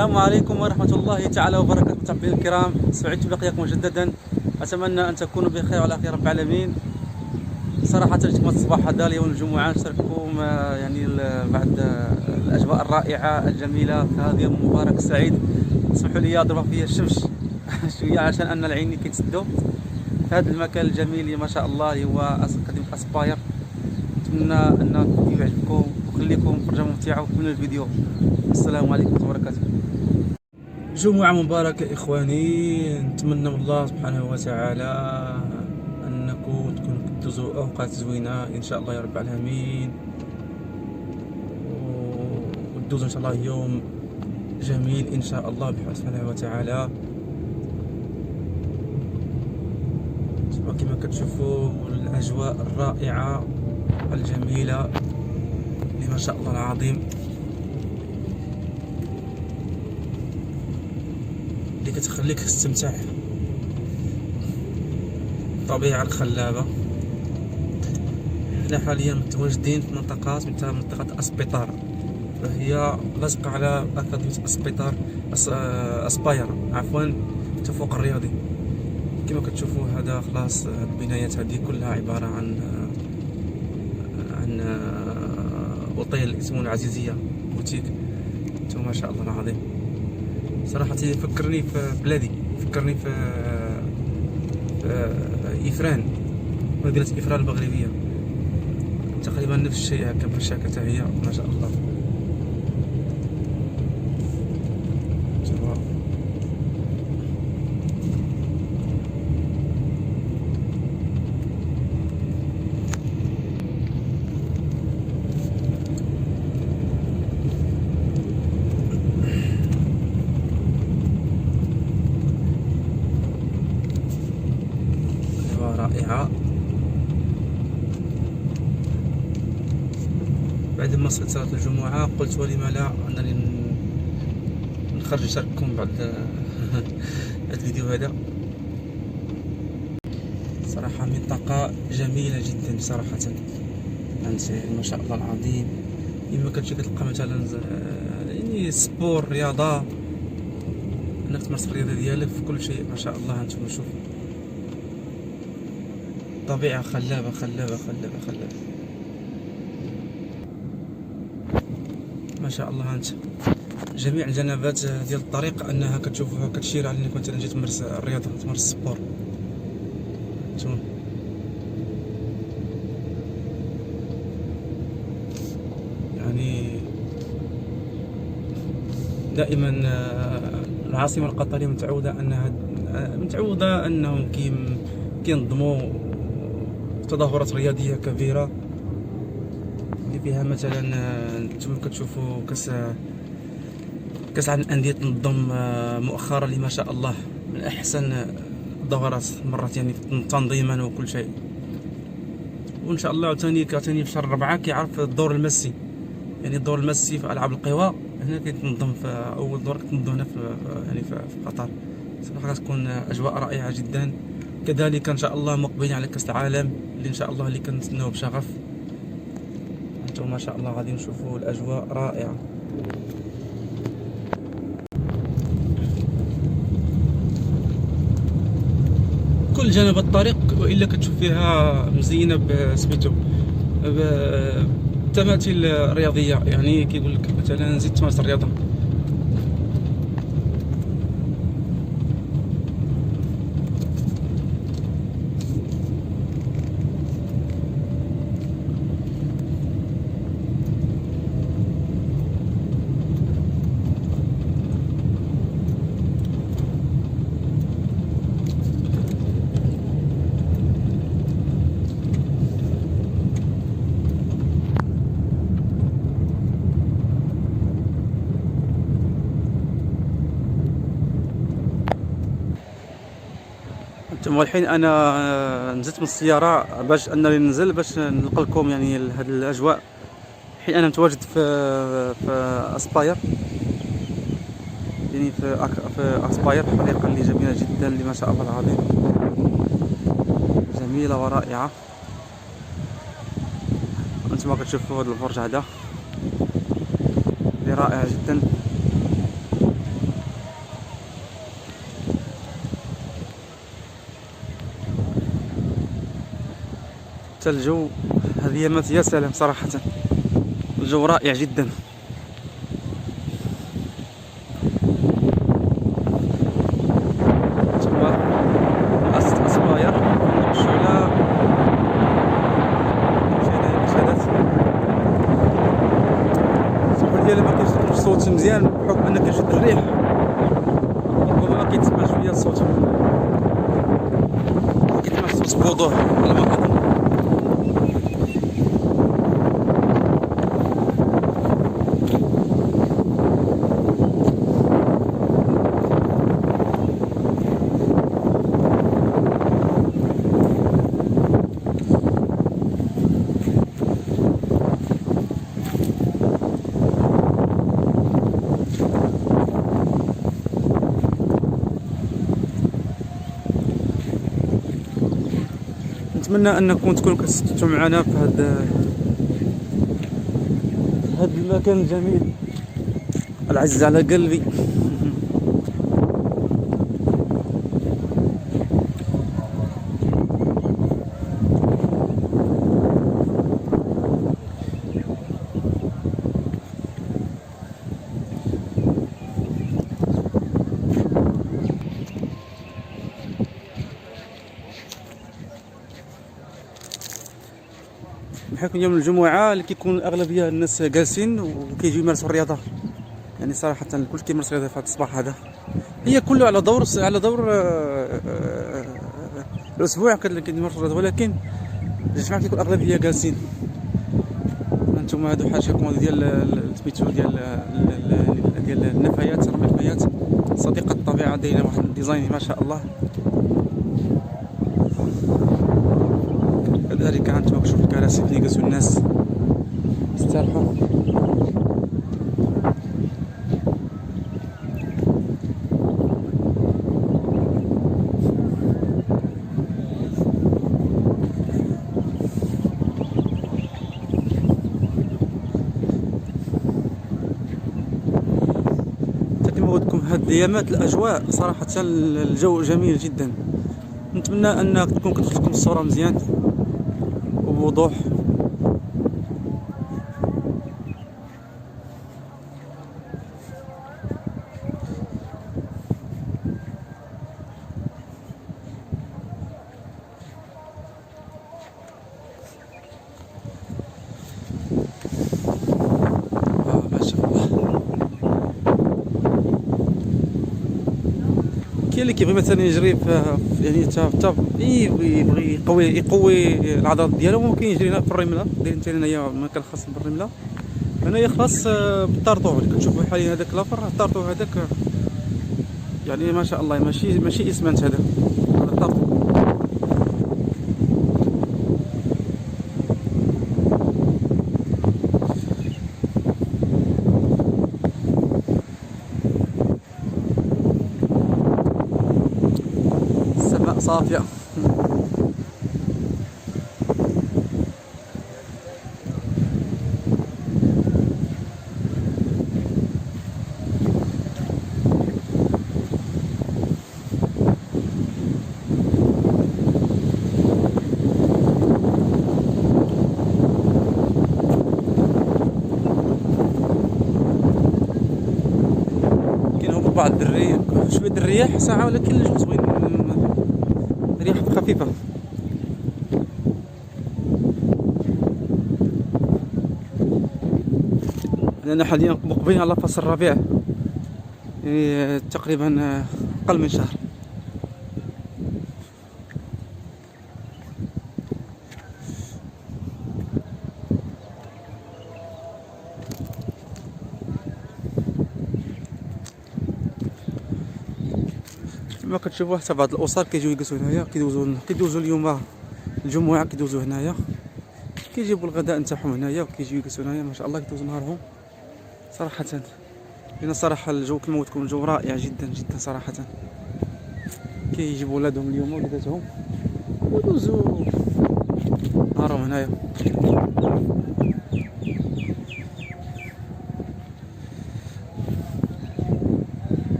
السلام عليكم ورحمة الله تعالى وبركاته. متابعينا الكرام، سعدت بلقياكم مجددا. أتمنى أن تكونوا بخير وعلى خير رب العالمين. صراحة جمعة الصباح هذا اليوم الجمعة نشارككم بعد الأجواء الرائعة الجميلة في هذا اليوم المبارك السعيد. اسمحوا لي ضربة فيها الشمس شوية عشان أن العين كيتسدوا في هذا المكان الجميل اللي ما شاء الله اللي هو قديم أسباير. نتمنى أنكم يعجبكم وخليكم فرجة ممتعة وكملوا الفيديو. السلام عليكم ورحمة الله وبركاته. جمعة مباركة إخواني، نتمنى من الله سبحانه وتعالى أنكم تكونوا كدوزوا أوقات زوينة إن شاء الله يا رب العالمين، وتدوزوا إن شاء الله يوم جميل إن شاء الله بحول سبحانه وتعالى. كما كتشوفوا الأجواء الرائعة الجميلة اللي ما شاء الله العظيم اللي كتخليك تستمتع بالطبيعة الخلابة. حنا حاليا متواجدين في منطقة أسبيطار، فهي لاصقة على أكاديمية أسباير التفوق الرياضي. كما كتشوفوا هذا خلاص البنايات هذه كلها عبارة عن اوتيل اسمه العزيزية بوتيك. ما شاء الله العظيم، صراحة فكرني في بلادي، فكرني في إفران، مدينة إفران المغربية، تقريبا نفس الشيء هكا بشكل هي ما شاء الله. رائعة. بعد ما صليت صلاة الجمعة قلت ولم لا أنني نخرج نشارككم بعد الفيديو هذا. صراحة منطقة جميلة جدا صراحة، أنت ما شاء الله العظيم. إما كتمشي كتلقى مثلا يعني سبور رياضة، أنك تمارس الرياضة ديالك في كل شيء ما شاء الله. أنتم شوفوا طبيعة خلابة خلابة خلابة خلابة ما شاء الله. انت جميع الجنبات ديال الطريق انها كتشوفها كتشير على انك مثلا جيت تمارس الرياضة، تمارس السبور. يعني دائما العاصمة القطرية متعودة انهم كينظموا تظاهرات رياضية كبيرة اللي فيها مثلا نتوما كتشوفوا كاس عالم الأندية تنظم مؤخرا اللي ما شاء الله من أحسن الدورات مرات، يعني تنظيما وكل شيء. وإن شاء الله عاوتاني في شهر 4 كيعرف الدور المسي، يعني الدور المسي في ألعاب القوى هنا كيتنظم في أول دور كتنظم هنا في قطر. صراحة كتكون أجواء رائعة جدا. كذلك ان شاء الله مقبلين على كاس العالم اللي ان شاء الله اللي كنتسناوه بشغف. انتم ما شاء الله غادي نشوفوا الاجواء رائعه. كل جانب الطريق والا كتشوف فيها مزينه بسميتو بتماثيل رياضيه، يعني كيقول لك مثلا زيد تمارس الرياضه. والحين انا نزلت من السياره باش انني ننزل باش نلقى لكم يعني هذه الاجواء. الحين انا متواجد في اسباير، يعني في اسباير، حديقه اللي جميله جدا اللي ما شاء الله العظيم جميله ورائعه. انتم كتشوفوا هذا البرج هذا اللي رائع جدا. حتى الجو هذه ايامات يا سلام صراحة، الجو رائع جدا. ثم اسباير الشعلة مشاهدات. الصبح ديالي ما كيشدش الصوت مزيان بحكم ان كيشد الريح، ربما كيتسمع شوية الصوت، كيتسمع الصوت بوضوح على ما اظن. نتمنى انكم تكونوا كتستمتعوا معنا في هذا المكان الجميل العزيز على قلبي. بحكم يوم الجمعة اللي كيكون الأغلبية الناس جالسين وكيجيو يمارسوا الرياضة، يعني صراحة الكل كيمارس الرياضة في هذا الصباح هذا. هي كله على دور الأسبوع كيمارسوا الرياضة، ولكن الجماعة كيكون الأغلبية جالسين. هانتوما هادو حاشاكم ديال سميتو ديال النفايات، رمي النفايات صديقة الطبيعة، دايرة واحد الديزاين ما شاء الله. كذلك هانتوما كتشوفوا الكراسي فين يجلسوا الناس يستريحوا. كما قلت لكم هاد الايامات الاجواء صراحه الجو جميل جدا. نتمنى انك تكون كتخرج لكم الصوره مزيان وبوضوح. ما شاء الله. كاين اللي كيبغي مثلا يجري في يعني يبغي يقوي العضلات ديالو، ممكن يجري هنا في الرمله. دايرين حتى هنايا مكان خاص بالرمله، هنايا خاص بالطرطوع اللي كتشوفوا حاليا. هذاك لافر الطرطوع هذاك يعني ما شاء الله ماشي اسمنت، هذا الطرطوع. السماء صافيه. بعض الدري شويه الرياح ساعه، ولكن الجو زوين، رياح خفيفه. لأن حاليا مقبلين على فصل الربيع، يعني تقريبا أقل من شهر. كما كتشوفوا حتى بعض الاسر كيجيو يجلسوا هنايا، كيدوزوا اليوم الجمعه، كيدوزوا هنايا، كيجيبوا الغداء نتاعهم هنايا وكيجيو يجلسوا هنايا. ما شاء الله كيدوزوا نهارهم صراحه. لان صراحه الجو كما قلت لكم الجو رائع جدا جدا صراحه. كيجيبوا ولادهم اليوم ولاداتهم ويدوزوا نهارهم هنايا.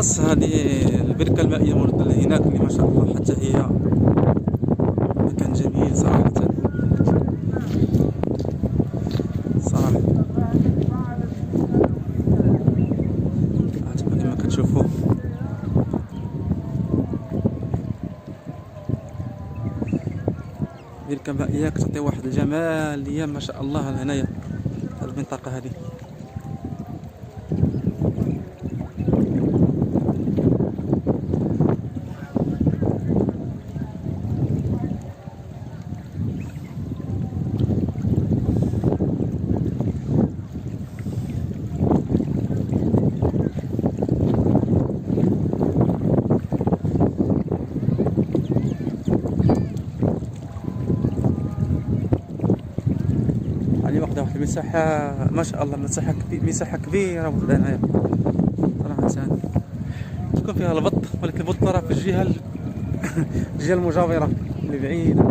خلاص هذه البركة المائية الموجودة هناك اللي ما شاء الله حتى هي مكان جميل صراحة. صراحة كما كتشوفوا بركة مائية كتعطي واحد الجمالية ما شاء الله هنايا هذه المنطقة هذه. واخدة واحد المساحة ما شاء الله، مساحة كبيرة واخدة هنايا صراحة. تكون فيها البط، ولكن البط راه في الجهة الجهة المجاورة اللي بعيدة.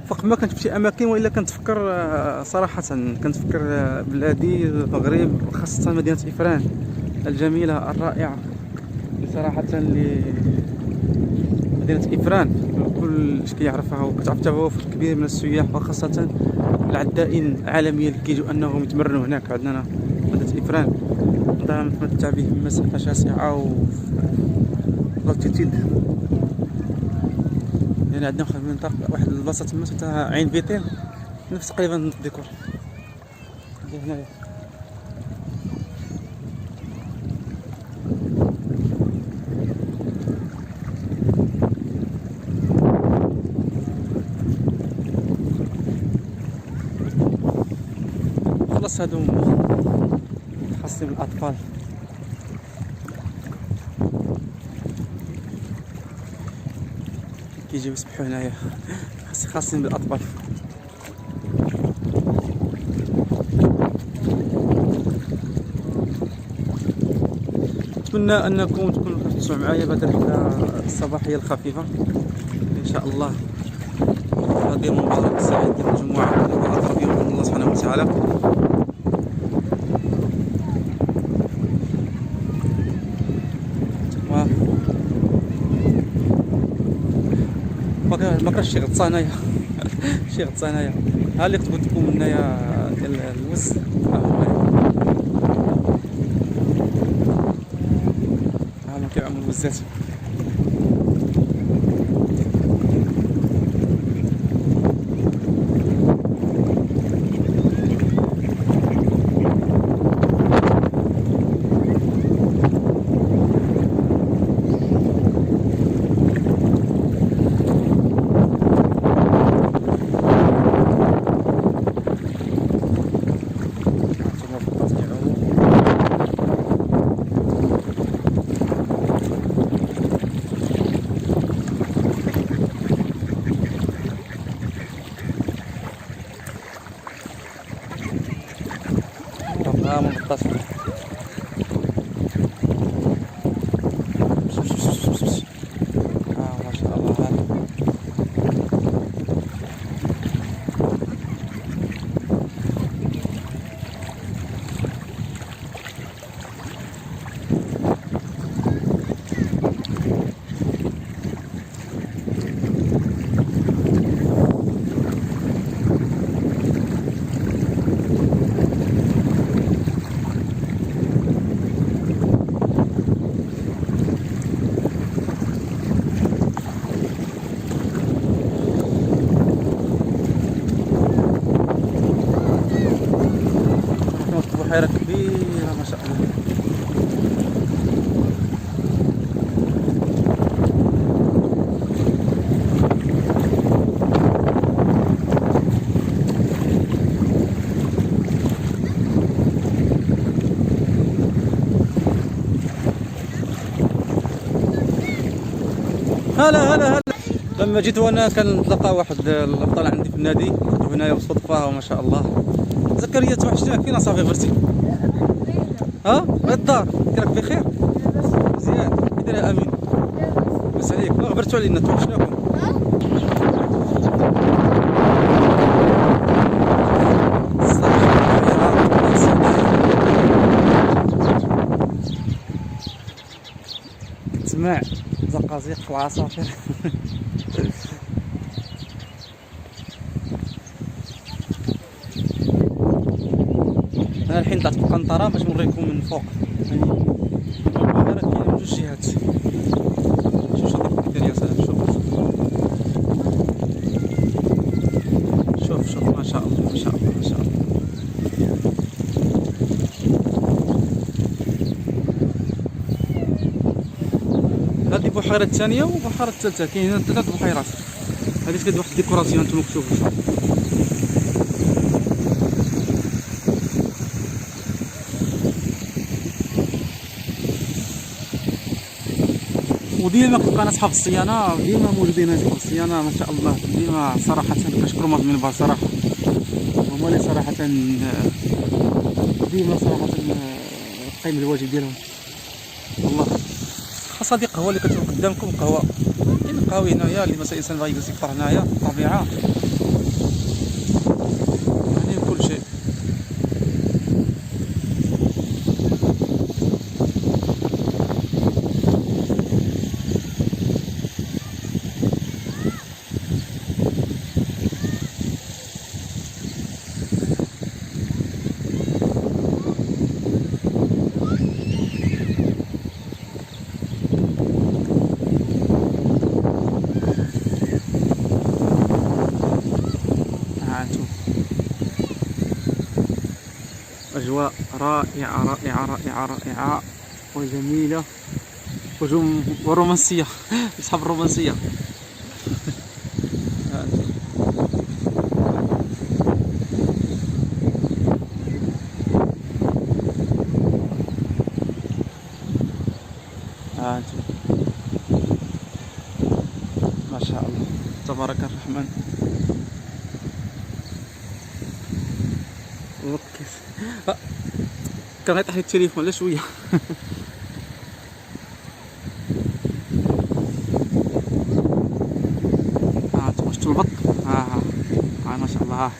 فوق ما كنت في شي اماكن والا كنتفكر صراحه، كنتفكر بلادي المغرب، خاصه مدينه افران الجميله الرائعه صراحه. مدينه افران كل شي كيعرفها وكتعرف توافد كبير من السياح، وخاصه العدائين العالميه اللي كيجوا انهم يتمرنوا هناك عندنا مدينه افران. متمتع به مساحه شاسعه و لالتيتيد. يعني عندنا واحد البلاصه تما سميتها عين بيتين، نفس تقريبا الديكور هنايا. خلاص هادو خاصين بالاطفال. كيجيو يسبحوا هنايا، خاصين بالاطفال. نتمنى انكم تكونوا كتسمعوا معايا بهذه الرحله الصباحيه الخفيفه ان شاء الله. هذه يوم مبارك سعيد للجمعه الاقرب يوم من الله سبحانه وتعالى. ما كرهتش شي غطسه هنايا شي غطسه هنايا. ها اللي كتبغوا تكون هنايا ديال الوز، ها ما كيعملوا الوزات. منتصف ما شاء الله. بحيرة كبيرة ما شاء الله. هلا هلا هلا. لما جيت وانا كنتلاقى واحد الابطال عندي في النادي هنايا بالصدفة وما شاء الله. زكريا توحشتك، فينا صافي غبرتي؟ ها؟ الدار كيراك بخير؟ دايره امين؟ لاباس عليك؟ غبرتو علينا توحشناكم. كتسمع زقازيق العصافير. انا الحين طلعت القنطره باش نوريكم من فوق. يعني البحيره كاينه من جوج جهات. شوف شوف كيف يا سلام. شوف ما شاء الله ما شاء الله ما شاء الله. هذه البحيره الثانيه والبحيره الثالثه. كاين هنا 3 بحيرات. هذه فيها واحد الديكوراسيون انتم كتشوفوا. وديما كتلقانا صحاب الصيانه ديما موجودين في الصيانه ما شاء الله. ديما صراحه كنشكرهم هاد المنبر صراحه. هما اللي صراحه ديما صراحه قايم الواجب ديالهم والله. خاصة هادي قهوة اللي كتشوف قدامكم قهوة. كاين القهاوي هنايا اللي مثلا الانسان باغي يجلس يفطر هنايا الطبيعة. يعني كل شيء. أجواء رائعة رائعة رائعة رائعة وجميلة ورومانسية. أصحاب الرومانسية. ما شاء الله تبارك الرحمن. كان غيطيح لي التليفون لا شويه. شفتوا البط. ما شاء الله.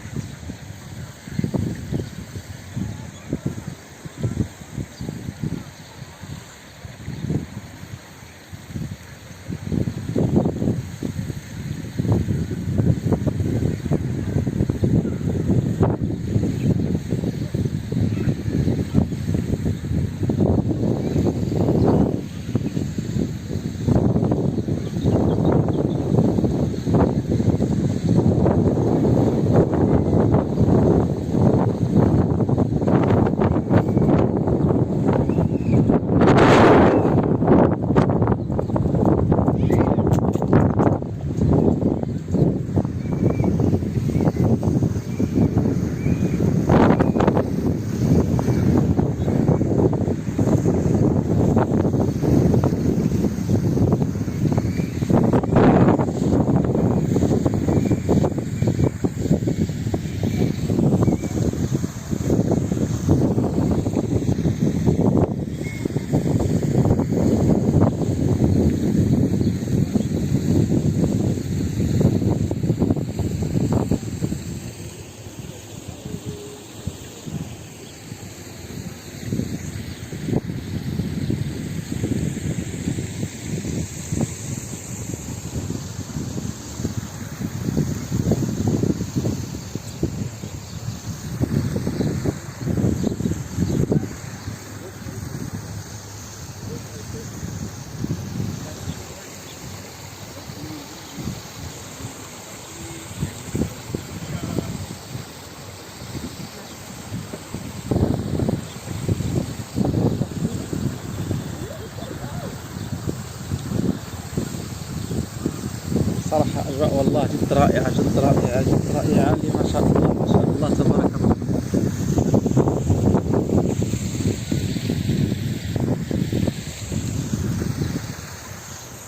صراحة أجواء والله جد رائعة جد رائعة جد رائعة. اللي ما شاء الله ما شاء الله تبارك الله.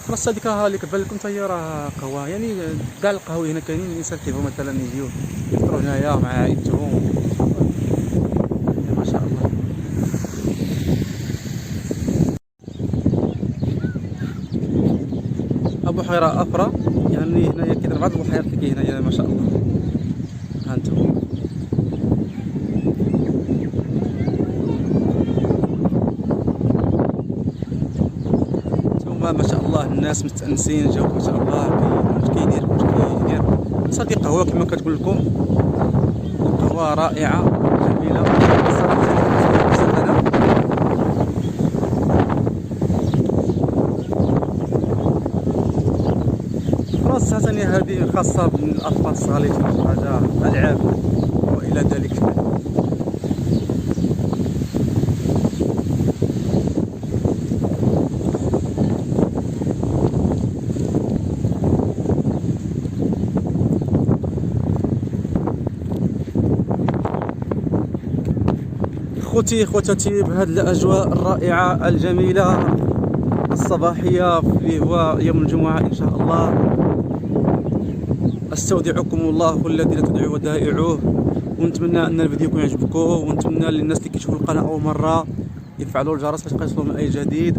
خلاص هذيك راه اللي كتبان لكم حتى هي راه قهوة. يعني كاع القهاوي هنا كاينين الإنسان كيبغيو مثلا يجيو يفطروا هنايا مع عائلتهم. ما شاء الله. بحيرة أخرى، يعني هنايا كاين 4 البحيرات اللي كاين هنايا ما شاء الله. ها انتم ما شاء الله الناس مستأنسين، جاو ما شاء الله كاينين كاينين صافي قهوة كما كتقول لكم، قهوة رائعة جميلة صراحة. خلاص ثانية هذه خاصة بالأطفال الصغاليت حاجة ألعاب وإلى ذلك. خوتي خواتاتي بهذه الأجواء الرائعة الجميلة الصباحية اللي هو يوم الجمعة إن شاء الله، استودعكم الله الذي لا تدعو ودائعه. ونتمنى ان الفيديو يكون يعجبكم، ونتمنى للناس اللي كيشوفوا القناه اول مره يفعلوا الجرس باش يوصلهم اي جديد،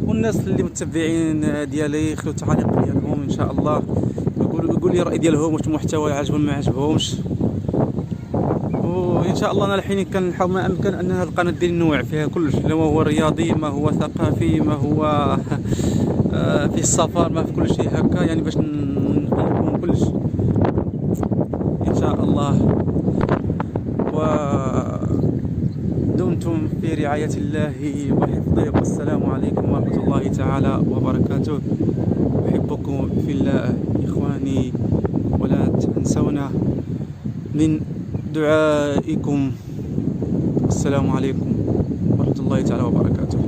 والناس اللي متبعين ديالي يخليو التعاليق ديالهم ان شاء الله، يقول لي الراي ديالهم واش المحتوى عجبهم ما عجبهمش. وان شاء الله انا الحين كنحاول ما امكن ان هذه القناه ديالي نوع فيها كلش، ما هو رياضي ما هو ثقافي ما هو في السفر ما في كل شيء هكا، يعني باش نكون كلش ان شاء الله. ودمتم في رعاية الله وحفظه، والسلام عليكم ورحمة الله تعالى وبركاته. أحبكم في الله إخواني، ولا تنسونا من دعائكم. السلام عليكم ورحمة الله تعالى وبركاته.